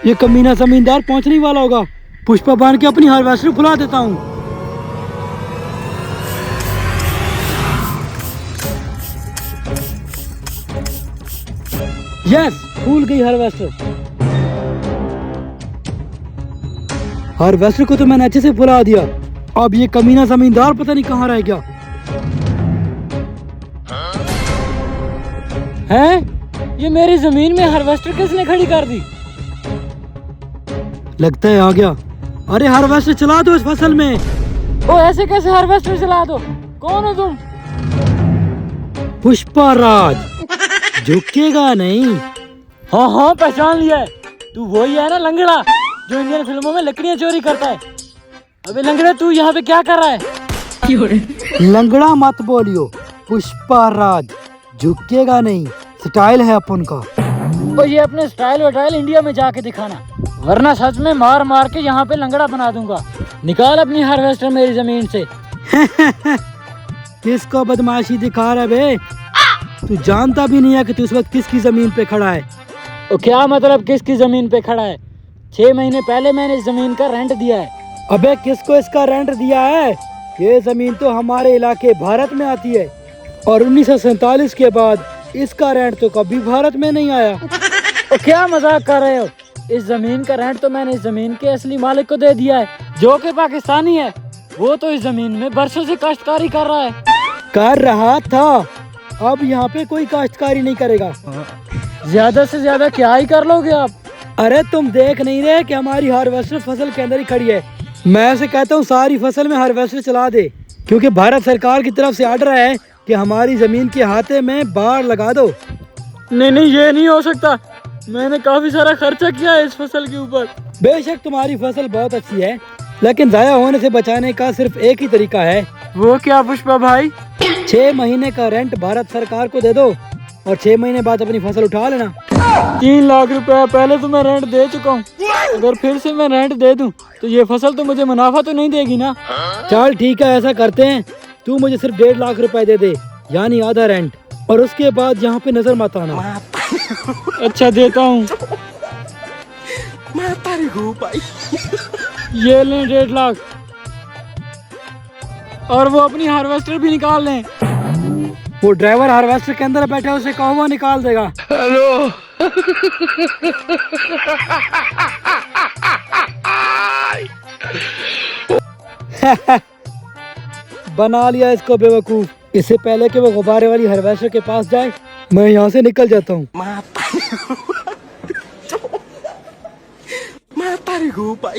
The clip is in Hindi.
ये कमीना जमींदार पहुंचने वाला होगा। पुष्पा बांध के अपनी हार्वेस्टर फुला देता हूँ। यस, फूल गई हार्वेस्टर। हार्वेस्टर को तो मैंने अच्छे से फुला दिया। अब ये कमीना जमींदार पता नहीं कहाँ रह गया है। ये मेरी जमीन में हार्वेस्टर किसने खड़ी कर दी? लगता है आ गया। अरे हार्वेस्टर चला दो इस फसल में। ओ ऐसे कैसे हार्वेस्टर चला दो? कौन हो तुम? पुष्पा राज, झुकेगा नहीं। हाँ हाँ पहचान लिया है। तू वही है ना लंगड़ा जो इंडियन फिल्मों में लकड़ियां चोरी करता है। अबे लंगड़ा तू यहाँ पे क्या कर रहा है? लंगड़ा मत बोलियो, पुष्पा राज, झुकेगा नहीं। स्टाइल है अपन का। तो ये अपने स्टाइल वटाइल इंडिया में जाके दिखाना, वरना सच में मार मार के यहाँ पे लंगड़ा बना दूंगा। निकाल अपनी हार्वेस्टर मेरी जमीन से। किसको बदमाशी दिखा रहा है बे? तू जानता भी नहीं है कि तू इस वक्त किसकी जमीन पे खड़ा है। तो क्या मतलब किसकी जमीन पे खड़ा है? 6 महीने पहले मैंने इस जमीन का रेंट दिया है। अबे किसको इसका रेंट दिया है? ये जमीन तो हमारे इलाके भारत में आती है और 1947 के बाद इसका रेंट तो कभी भारत में नहीं आया। तो क्या मजाक कर रहे हो? इस जमीन का रेंट तो मैंने इस जमीन के असली मालिक को दे दिया है, जो कि पाकिस्तानी है। वो तो इस जमीन में बरसों से काश्तकारी कर रहा है। कर रहा था, अब यहाँ पे कोई काश्तकारी नहीं करेगा। ज्यादा से ज्यादा क्या ही कर लोगे आप? अरे तुम देख नहीं रहे कि हमारी हार्वेस्टर फसल के अंदर ही खड़ी है। मैं ऐसे कहता हूँ सारी फसल में हार्वेस्टर चला दे, क्योंकि भारत सरकार की तरफ से आर्डर है कि हमारी जमीन के हाथे में बाड़ लगा दो। नहीं नहीं, ये नहीं हो सकता। मैंने काफी सारा खर्चा किया है इस फसल के ऊपर। बेशक तुम्हारी फसल बहुत अच्छी है, लेकिन जाया होने से बचाने का सिर्फ एक ही तरीका है। वो क्या पुष्पा भाई? 6 महीने का रेंट भारत सरकार को दे दो और 6 महीने बाद अपनी फसल उठा लेना। 3 लाख रुपया पहले तो मैं रेंट दे चुका हूँ। अगर फिर से मैं रेंट दे दूँ तो ये फसल तो मुझे मुनाफा तो नहीं देगी ना? चल ठीक है, ऐसा करते हैं, तू मुझे सिर्फ 1.5 लाख रुपए दे दे, यानी आधा रेंट, और उसके बाद यहाँ पे नजर मत आना। अच्छा देता हूँ। ये लें 1.5 लाख, और वो अपनी हार्वेस्टर भी निकाल लें। वो ड्राइवर हार्वेस्टर के अंदर बैठा है, उसे कहो वो निकाल देगा। हेलो। बना लिया इसको बेवकूफ। इससे पहले कि वो गुब्बारे वाली हार्वेस्टर के पास जाए, मैं यहाँ से निकल जाता हूँ। Matarik ko pa.